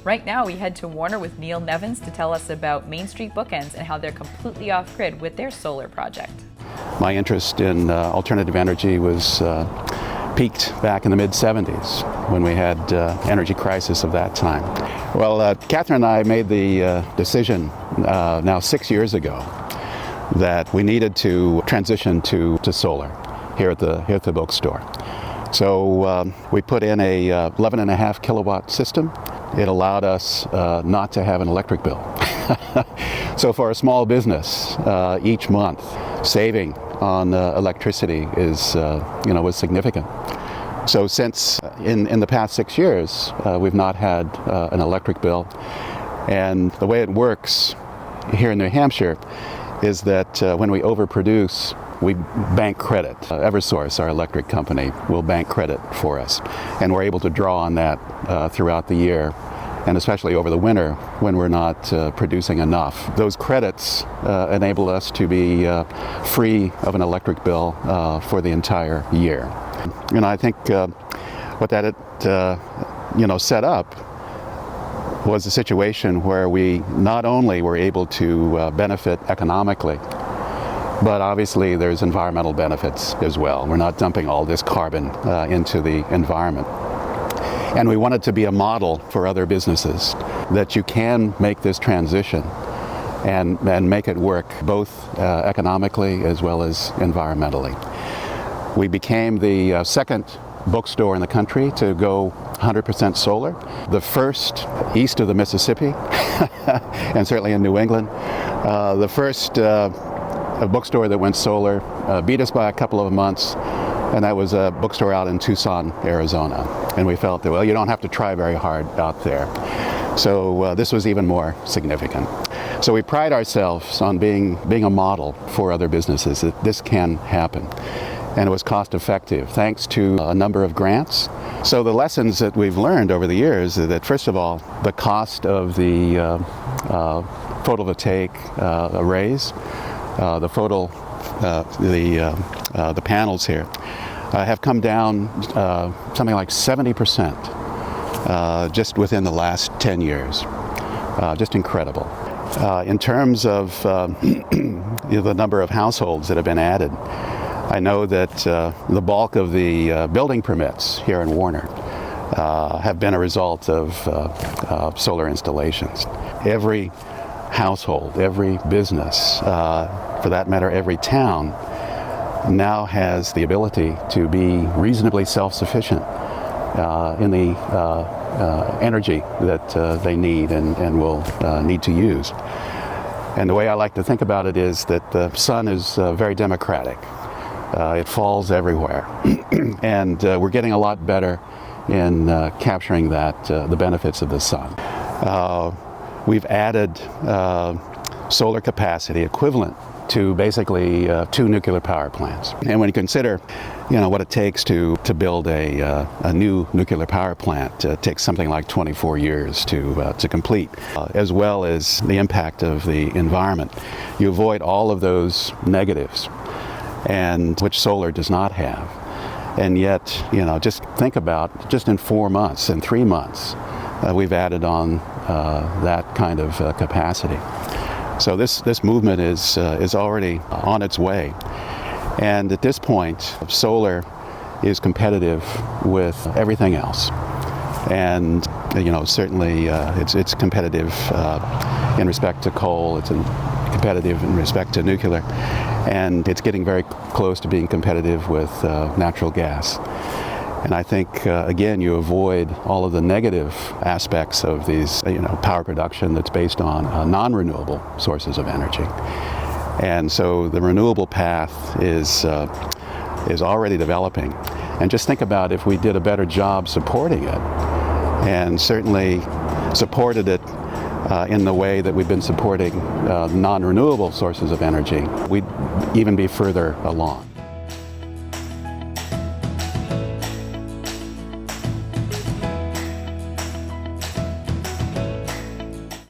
Right now, we head to Warner with Neil Nevins to tell us about Main Street Bookends and how they're completely off-grid with their solar project. My interest in alternative energy was peaked back in the mid-70s when we had energy crisis of that time. Well, Catherine and I made the decision now 6 years ago that we needed to transition to solar here at the bookstore. So we put in a 11.5 kilowatt system. It allowed us not to have an electric bill. So for a small business, each month, saving on electricity is, was significant. So since in the past 6 years, we've not had an electric bill. And the way it works here in New Hampshire is that when we overproduce, we bank credit. Eversource, our electric company, will bank credit for us. And we're able to draw on that throughout the year, and especially over the winter when we're not producing enough. Those credits enable us to be free of an electric bill for the entire year. And I think what that set up was a situation where we not only were able to benefit economically, but obviously there's environmental benefits as well. We're not dumping all this carbon into the environment. And we wanted to be a model for other businesses that you can make this transition and make it work both economically as well as environmentally. We became the second bookstore in the country to go 100% solar, the first east of the Mississippi, and certainly in New England. The first bookstore that went solar beat us by a couple of months, and that was a bookstore out in Tucson, Arizona. And we felt that, well, you don't have to try very hard out there. So this was even more significant. So we pride ourselves on being a model for other businesses, that this can happen. And it was cost effective thanks to a number of grants. So the lessons that we've learned over the years is that, first of all, the cost of the photovoltaic arrays, the panels here, have come down something like 70% just within the last 10 years. Just incredible. In terms of the number of households that have been added, I know that the bulk of the building permits here in Warner have been a result of solar installations. Every household, every business, for that matter, every town, now has the ability to be reasonably self-sufficient in the energy that they need and will need to use. And the way I like to think about it is that the sun is very democratic. It falls everywhere. And we're getting a lot better in capturing the benefits of the sun. We've added solar capacity equivalent to basically 2 nuclear power plants. And when you consider, what it takes to build a new nuclear power plant, it takes something like 24 years to complete, as well as the impact of the environment. You avoid all of those negatives, and which solar does not have. And yet, just think about, just in 4 months, in 3 months, we've added on that kind of capacity. So this movement is already on its way. And at this point, solar is competitive with everything else. And certainly it's competitive in respect to coal, it's competitive in respect to nuclear, and it's getting very close to being competitive with natural gas. And I think, again, you avoid all of the negative aspects of these, power production that's based on non-renewable sources of energy. And so the renewable path is already developing. And just think about if we did a better job supporting it, and certainly supported it in the way that we've been supporting non-renewable sources of energy, we'd even be further along.